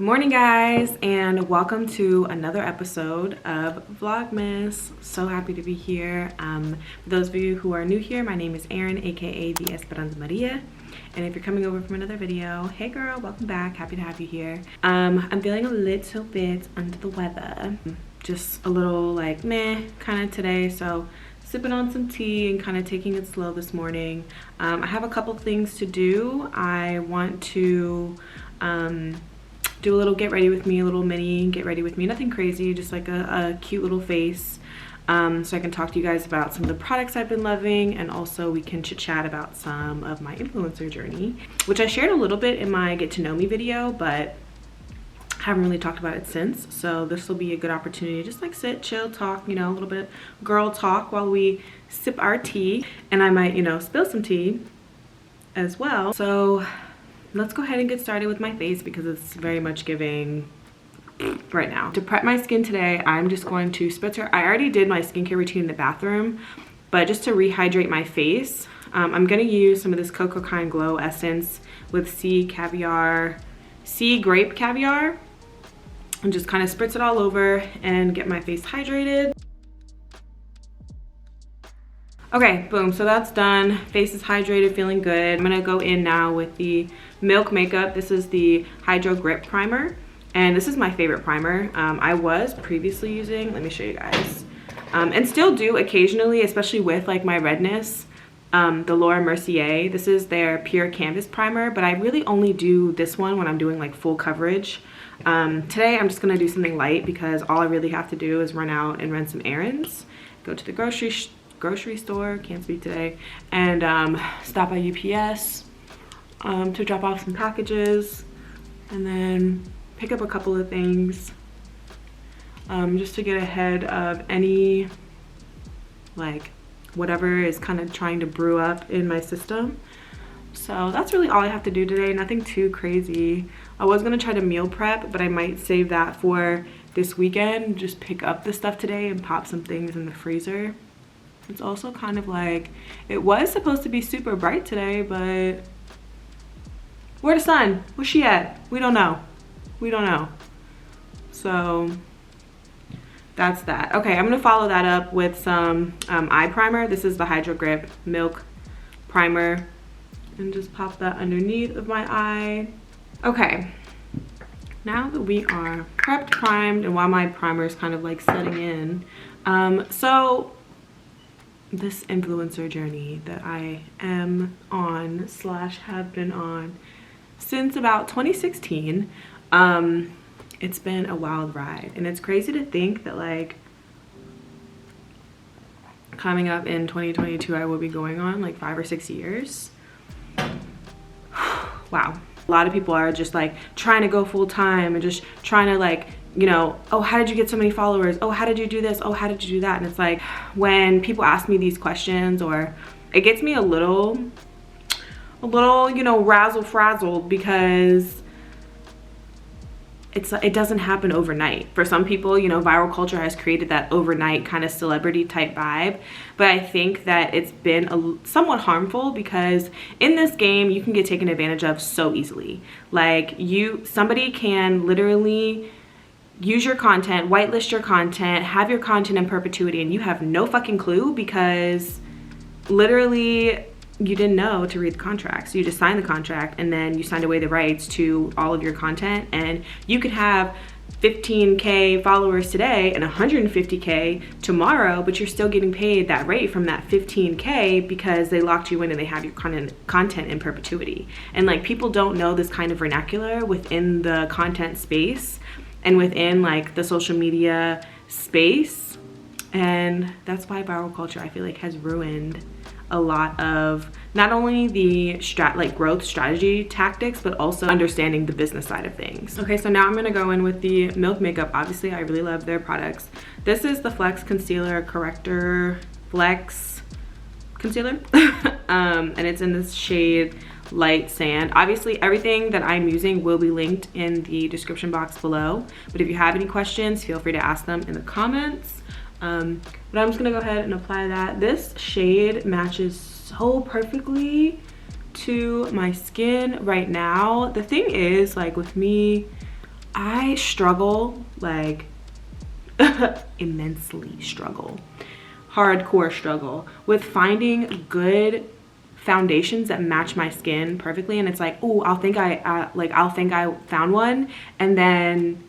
Good morning, guys, and welcome to another episode of Vlogmas. So happy to be here. For those of you who are new here, my name is Erin, aka the Esperanza Maria. And if you're coming over from another video, hey girl, welcome back. Happy to have you here. I'm feeling a little bit under the weather. Just a little like meh kind of today. So sipping on some tea and kind of taking it slow this morning. I have a couple things to do. I want to do a little get ready with me, a little mini get ready with me, nothing crazy, just like a cute little face, so I can talk to you guys about some of the products I've been loving, and also we can chit chat about some of my influencer journey, which I shared a little bit in my get to know me video, but haven't really talked about it since. So this will be a good opportunity to just like sit, chill, talk, you know, a little bit girl talk while we sip our tea, and I might, you know, spill some tea as well. So let's go ahead and get started with my face because it's very much giving right now. To prep my skin today, I'm just going to spritz. I already did my skincare routine in the bathroom, but just to rehydrate my face, I'm gonna use some of this Cocoa Kind Glow Essence with sea grape caviar, and just kind of spritz it all over and get my face hydrated. Okay, boom, so that's done. Face is hydrated, feeling good. I'm gonna go in now with the Milk Makeup. This is the Hydro Grip Primer, and this is my favorite primer. I was previously using, let me show you guys, and still do occasionally, especially with like my redness, the Laura Mercier. This is their Pure Canvas Primer, but I really only do this one when I'm doing like full coverage. Today I'm just gonna do something light because all I really have to do is run out and run some errands, go to the grocery store, can't speak today, and stop by UPS to drop off some packages, and then pick up a couple of things just to get ahead of any like whatever is kind of trying to brew up in my system. So that's really all I have to do today, nothing too crazy. I was gonna try to meal prep, but I might save that for this weekend, just pick up the stuff today and pop some things in the freezer. It's also kind of like, it was supposed to be super bright today, but where's the sun? Where's she at? We don't know. We don't know. So that's that. Okay, I'm gonna follow that up with some eye primer. This is the Hydro Grip Milk Primer, and just pop that underneath of my eye. Okay, now that we are prepped, primed, and while my primer is kind of like setting in, so this influencer journey that I am on / have been on since about 2016, it's been a wild ride, and it's crazy to think that like coming up in 2022 I will be going on like 5 or 6 years. Wow. A lot of people are just like trying to go full time and just trying to like, you know, oh, how did you get so many followers? Oh, how did you do this? Oh, how did you do that? And it's like, when people ask me these questions, or it gets me a little, you know, razzle frazzled, because it doesn't happen overnight. For some people, you know, viral culture has created that overnight kind of celebrity type vibe, but I think that it's been somewhat harmful, because in this game you can get taken advantage of so easily. Like somebody can literally use your content, whitelist your content, have your content in perpetuity, and you have no fucking clue, because literally you didn't know to read the contract. So you just signed the contract, and then you signed away the rights to all of your content, and you could have 15K followers today and 150K tomorrow, but you're still getting paid that rate from that 15K because they locked you in and they have your content in perpetuity. And like, people don't know this kind of vernacular within the content space and within like the social media space, and that's why viral culture, I feel like, has ruined a lot of not only the growth strategy tactics, but also understanding the business side of things. Okay, so now I'm gonna go in with the Milk Makeup. Obviously, I really love their products. This is the Flex Concealer Corrector Flex Concealer, and it's in this shade Light Sand. Obviously, everything that I'm using will be linked in the description box below, but if you have any questions, feel free to ask them in the comments. But I'm just gonna go ahead and apply that. This shade matches so perfectly to my skin right now. The thing is, like with me, I struggle, like immensely struggle, hardcore struggle with finding good foundations that match my skin perfectly. And it's like, oh, I'll think I found one, and then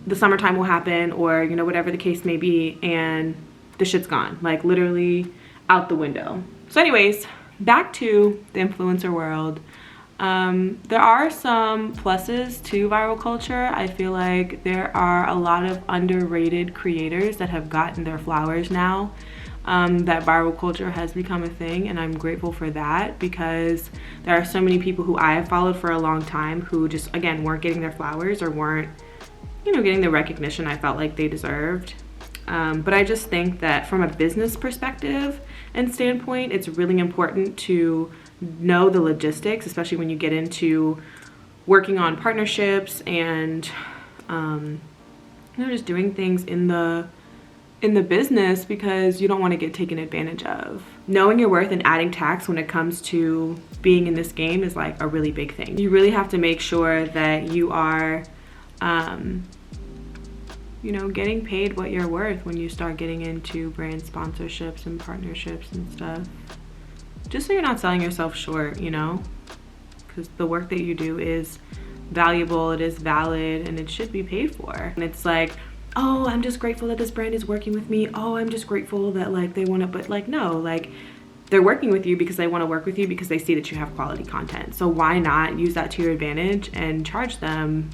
the summertime will happen, or you know, whatever the case may be, and the shit's gone, like literally out the window. So anyways, back to the influencer world. There are some pluses to viral culture. I feel like there are a lot of underrated creators that have gotten their flowers now. That viral culture has become a thing, and I'm grateful for that, because there are so many people who I have followed for a long time who just, again, weren't getting their flowers, or weren't, you know, getting the recognition I felt like they deserved. But I just think that from a business perspective and standpoint, it's really important to know the logistics, especially when you get into working on partnerships and you know, just doing things in the business, because you don't want to get taken advantage of. Knowing your worth and adding tax when it comes to being in this game is like a really big thing. You really have to make sure that you are you know, getting paid what you're worth when you start getting into brand sponsorships and partnerships and stuff. Just so you're not selling yourself short, you know, because the work that you do is valuable, it is valid, and it should be paid for. And it's like, oh, I'm just grateful that this brand is working with me. Oh, I'm just grateful that like they want to, but like, no, like they're working with you because they want to work with you because they see that you have quality content. So why not use that to your advantage and charge them?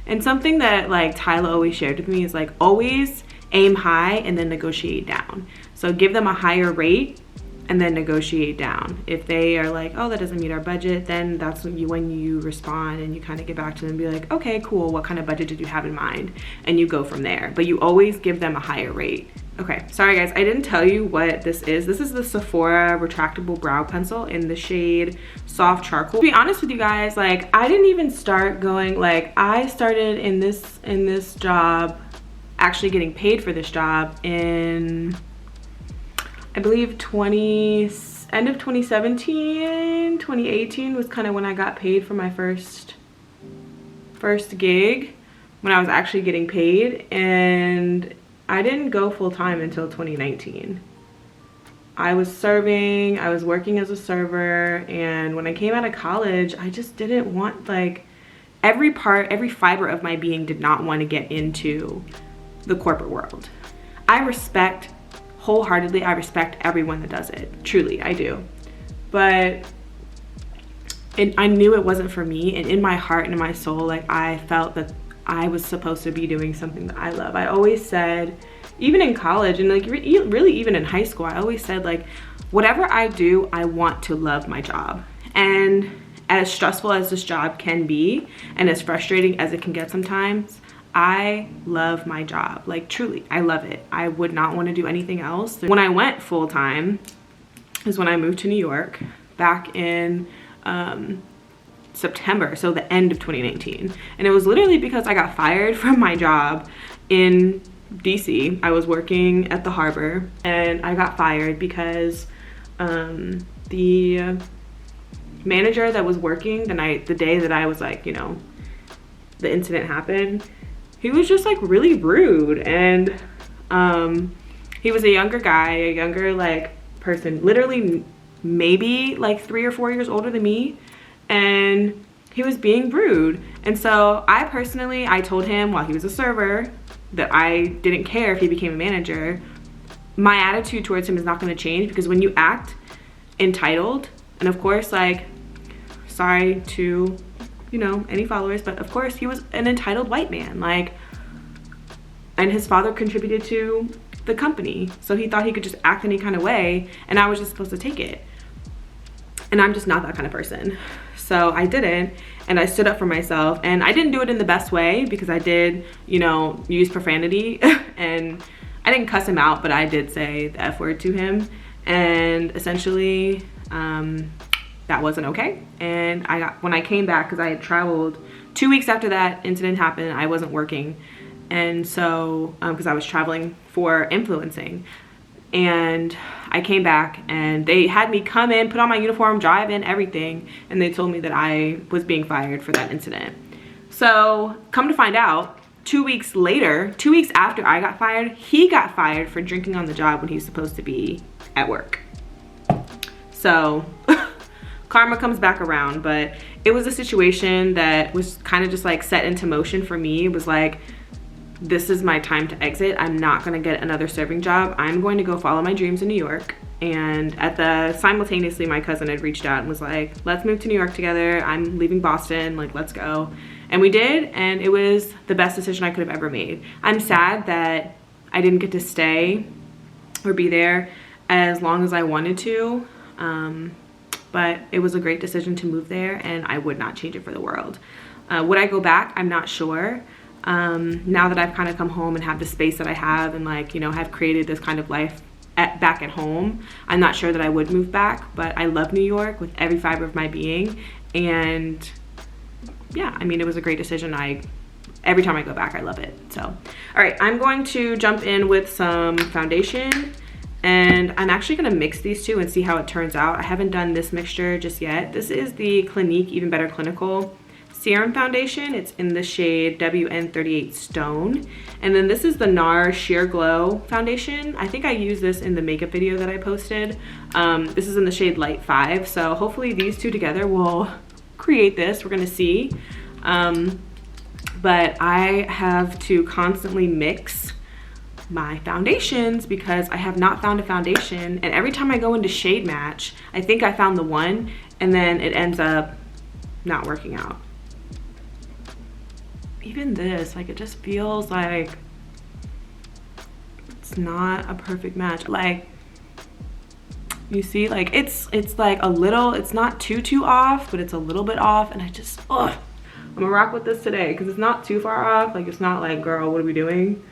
And something that like Tyler always shared with me is like, always aim high and then negotiate down. So give them a higher rate and then negotiate down. If they are like, oh, that doesn't meet our budget, then that's when you respond and you kind of get back to them and be like, okay, cool, what kind of budget did you have in mind? And you go from there, but you always give them a higher rate. Okay, sorry guys, I didn't tell you what this is. This is the Sephora retractable brow pencil in the shade Soft Charcoal. To be honest with you guys, like I didn't even start going, like I started in this job, actually getting paid for this job in, I believe end of 2017, 2018 was kind of when I got paid for my first gig, when I was actually getting paid. And I didn't go full-time until 2019. I was serving, I was working as a server, and when I came out of college, I just didn't want, like, every fiber of my being did not want to get into the corporate world. Wholeheartedly, I respect everyone that does it. Truly, I do. But I knew it wasn't for me, and in my heart and in my soul, like I felt that I was supposed to be doing something that I love. I always said, even in college and like really even in high school, I always said like, whatever I do, I want to love my job. And as stressful as this job can be, and as frustrating as it can get sometimes, I love my job. Like truly, I love it. I would not want to do anything else. When I went full-time is when I moved to New York back in September, so the end of 2019. And it was literally because I got fired from my job in DC. I was working at the harbor and I got fired because the manager that was working the day that I was like, you know, the incident happened, he was just like really rude. And he was a younger guy, a younger like person, literally maybe like 3 or 4 years older than me, and he was being rude. And so I told him while he was a server that I didn't care if he became a manager. My attitude towards him is not going to change, because when you act entitled, and of course, like, sorry to, you know, any followers, but of course he was an entitled white man, like, and his father contributed to the company, so he thought he could just act any kind of way and I was just supposed to take it. And I'm just not that kind of person. So I didn't, and I stood up for myself, and I didn't do it in the best way, because I did, you know, use profanity and I didn't cuss him out, but I did say the F word to him, and essentially that wasn't okay. And when I came back, because I had traveled 2 weeks after that incident happened, I wasn't working, and so because I was traveling for influencing. And I came back and they had me come in, put on my uniform, drive in, everything, and they told me that I was being fired for that incident. So come to find out, 2 weeks later, 2 weeks after I got fired, he got fired for drinking on the job when he's supposed to be at work. So karma comes back around, but it was a situation that was kind of just like set into motion for me. It was like, this is my time to exit. I'm not gonna get another serving job. I'm going to go follow my dreams in New York. And simultaneously, my cousin had reached out and was like, let's move to New York together. I'm leaving Boston, like, let's go. And we did, and it was the best decision I could have ever made. I'm sad that I didn't get to stay or be there as long as I wanted to, but it was a great decision to move there, and I would not change it for the world. Would I go back? I'm not sure. Now that I've kind of come home and have the space that I have and, like, you know, have created this kind of life back at home, I'm not sure that I would move back, but I love New York with every fiber of my being. And yeah, I mean, it was a great decision. Every time I go back, I love it. So, all right, I'm going to jump in with some foundation, and I'm actually gonna mix these two and see how it turns out. I haven't done this mixture just yet. This is the Clinique Even Better Clinical Serum Foundation. It's in the shade WN38 Stone. And then this is the NARS Sheer Glow Foundation. I think I used this in the makeup video that I posted. This is in the shade Light 5. So hopefully these two together will create this. We're gonna see. But I have to constantly mix my foundations because I have not found a foundation. And every time I go into shade match, I think I found the one, and then it ends up not working out. Even this, like, it just feels like it's not a perfect match. Like, you see, like, it's like a little, it's not too off, but it's a little bit off, and I just, ugh. I'm gonna rock with this today because it's not too far off. Like, it's not like, girl, what are we doing?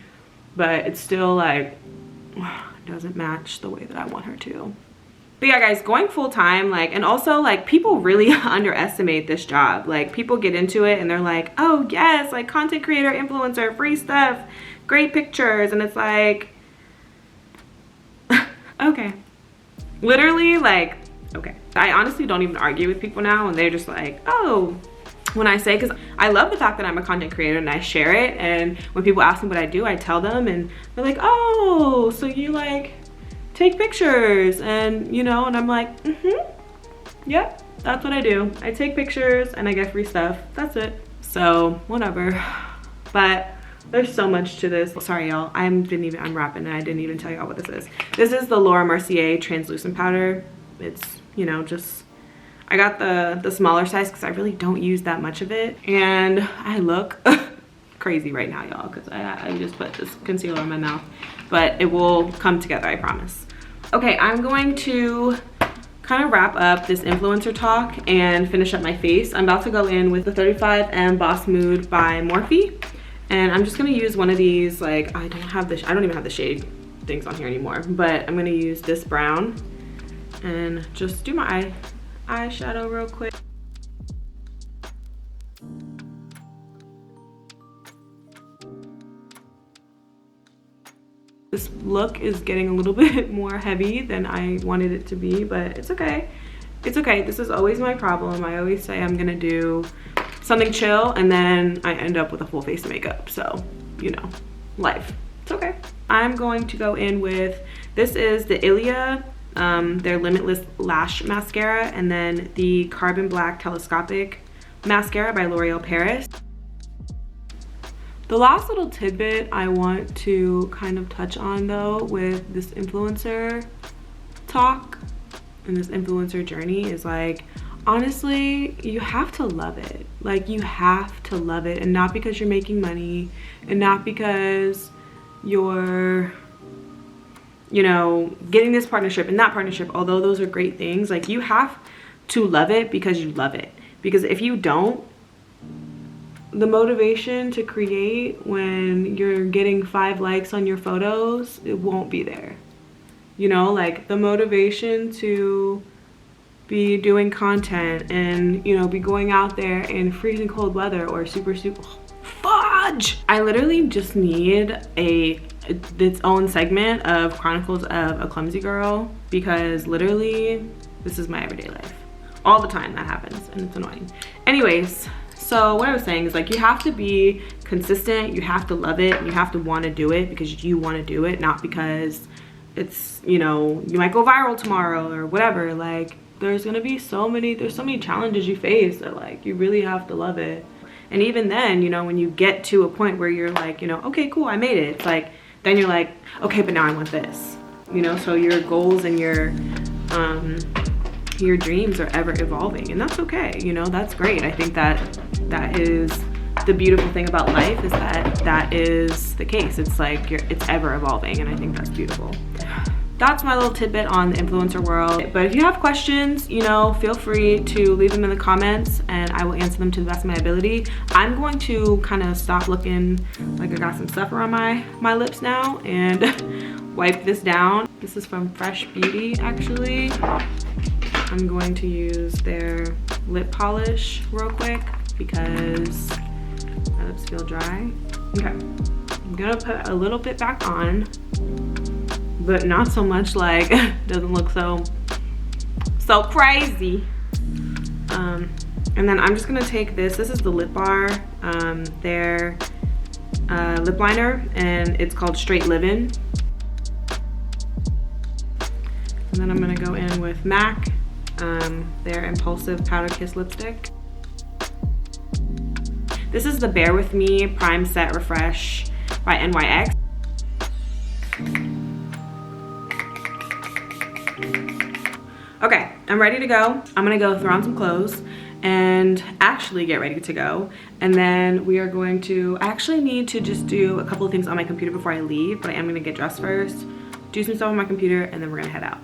But it's still like, doesn't match the way that I want her to. But yeah, guys, going full time, like, and also, like, people really underestimate this job. Like, people get into it and they're like, oh yes, like, content creator, influencer, free stuff, great pictures. And it's like, okay. Literally, like, okay. I honestly don't even argue with people now, and they're just like, oh, when I say, because I love the fact that I'm a content creator and I share it. And when people ask me what I do, I tell them, and they're like, oh, so you, like, take pictures, and, you know, and I'm like, yep, that's what I do. I take pictures and I get free stuff. That's it. So whatever. But there's so much to this. Sorry, y'all. I'm wrapping and I didn't even tell y'all what this is. This is the Mercier translucent powder. It's, you know, just, I got the smaller size because I really don't use that much of it, and I look crazy right now, y'all, because I just put this concealer on my mouth, but it will come together, I promise. Okay, I'm going to kind of wrap up this influencer talk and finish up my face. I'm about to go in with the 35M Boss Mood by Morphe, and I'm just gonna use one of these, like, I don't even have the shade things on here anymore, but I'm gonna use this brown and just do my eyeshadow real quick. This look is getting a little bit more heavy than I wanted it to be, but it's okay. It's okay. This is always my problem. I always say I'm gonna do something chill, and then I end up with a full face of makeup. So, you know, life. It's okay. I'm going to go in with, this is the Ilia, their Limitless Lash Mascara, and then the Carbon Black Telescopic Mascara by L'Oreal Paris. The last little tidbit I want to kind of touch on, though, with this influencer talk and this influencer journey is, like, honestly, you have to love it. Like, you have to love it, and not because you're making money, and not because you're, you know, getting this partnership and that partnership, although those are great things. Like, you have to love it because you love it. Because if you don't, the motivation to create when you're getting 5 likes on your photos, it won't be there. You know, like, the motivation to be doing content and, you know, be going out there in freezing cold weather or super fudge. I literally just need its own segment of Chronicles of a Clumsy Girl, because literally this is my everyday life. All the time that happens, and it's annoying. Anyways, So what I was saying is like you have to be consistent, you have to love it, and you have to want to do it because you want to do it, not because it's, you know, you might go viral tomorrow or whatever. Like there's so many challenges you face that like you really have to love it. And even then, you know, when you get to a point where you're like, you know, okay, cool, I made it, it's like then you're like, okay, but now I want this, you know. So your goals and your dreams are ever evolving, and that's okay, you know. That's great. I think that is the beautiful thing about life, is that is the case. It's like it's ever evolving, and I think that's beautiful. That's my little tidbit on the influencer world. But if you have questions, you know, feel free to leave them in the comments and I will answer them to the best of my ability. I'm going to kind of stop looking like I got some stuff around my lips now and wipe this down. This is from Fresh Beauty, actually. I'm going to use their lip polish real quick because my lips feel dry. Okay, I'm gonna put a little bit back on, but not so much, like doesn't look so crazy. And then I'm just gonna take this is the Lip Bar, their lip liner, and it's called Straight Livin'. And then I'm gonna go in with MAC, their Impulsive Powder Kiss lipstick. This is the Bear With Me Prime Set Refresh by NYX. Okay, I'm ready to go. I'm gonna go throw on some clothes and actually get ready to go. And then we are going to, I actually need to just do a couple of things on my computer before I leave, but I am gonna get dressed first, do some stuff on my computer, and then we're gonna head out.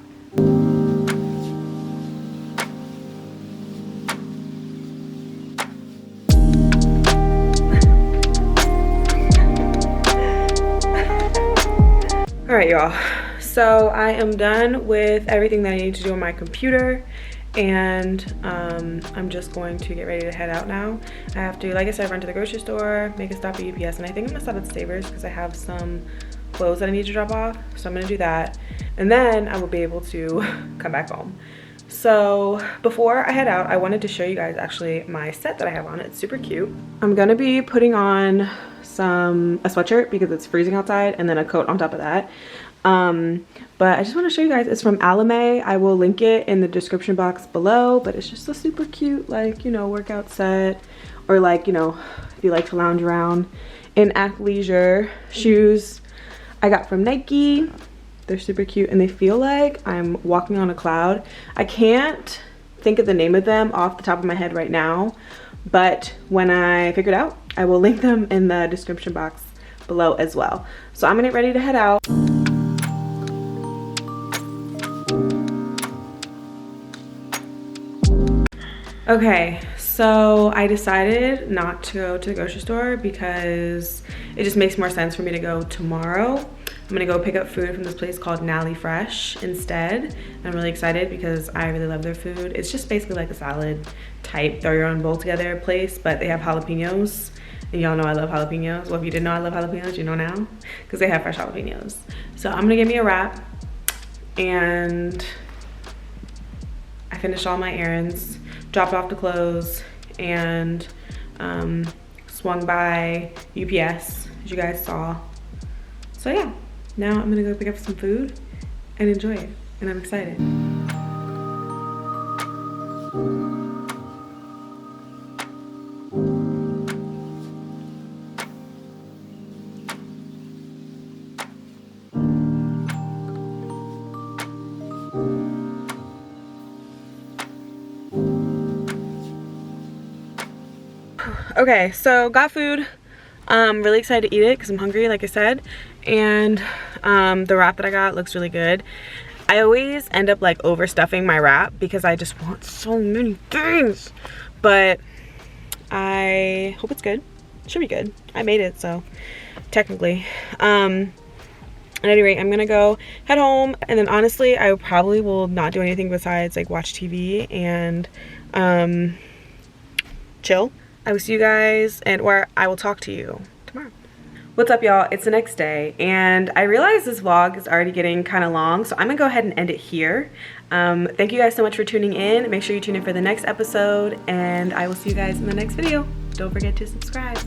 All right, y'all. So I am done with everything that I need to do on my computer, and I'm just going to get ready to head out now. I have to, like I said, run to the grocery store, make a stop at UPS, and I think I'm gonna stop at Savers because I have some clothes that I need to drop off. So I'm gonna do that, and then I will be able to come back home. So before I head out, I wanted to show you guys actually my set that I have on. It's super cute. I'm gonna be putting on a sweatshirt because it's freezing outside, and then a coat on top of that. But I just want to show you guys, it's from Alamae. I will link it in the description box below, but it's just a super cute, like, you know, workout set, or like, you know, if you like to lounge around in athleisure. Shoes I got from Nike. They're super cute and they feel like I'm walking on a cloud. I can't think of the name of them off the top of my head right now, but when I figure it out, I will link them in the description box below as well. So I'm gonna get ready to head out. Okay, so I decided not to go to the grocery store because it just makes more sense for me to go tomorrow. I'm gonna go pick up food from this place called Nally Fresh instead. And I'm really excited because I really love their food. It's just basically like a salad type, throw your own bowl together place, but they have jalapenos. And y'all know I love jalapenos. Well, if you didn't know I love jalapenos, you know now, because they have fresh jalapenos. So I'm gonna get me a wrap, and I finished all my errands, dropped off the clothes, and swung by UPS, as you guys saw. So yeah, now I'm gonna go pick up some food and enjoy it, and I'm excited. Okay, so got food. Really excited to eat it because I'm hungry, like I said. And the wrap that I got looks really good. I always end up like overstuffing my wrap because I just want so many things. But I hope it's good. It should be good. I made it, so technically. At any rate, I'm gonna go head home, and then honestly, I probably will not do anything besides like watch TV and chill. I will see you guys, or I will talk to you tomorrow. What's up, y'all? It's the next day, and I realize this vlog is already getting kind of long, so I'm gonna go ahead and end it here. Thank you guys so much for tuning in. Make sure you tune in for the next episode, and I will see you guys in the next video. Don't forget to subscribe.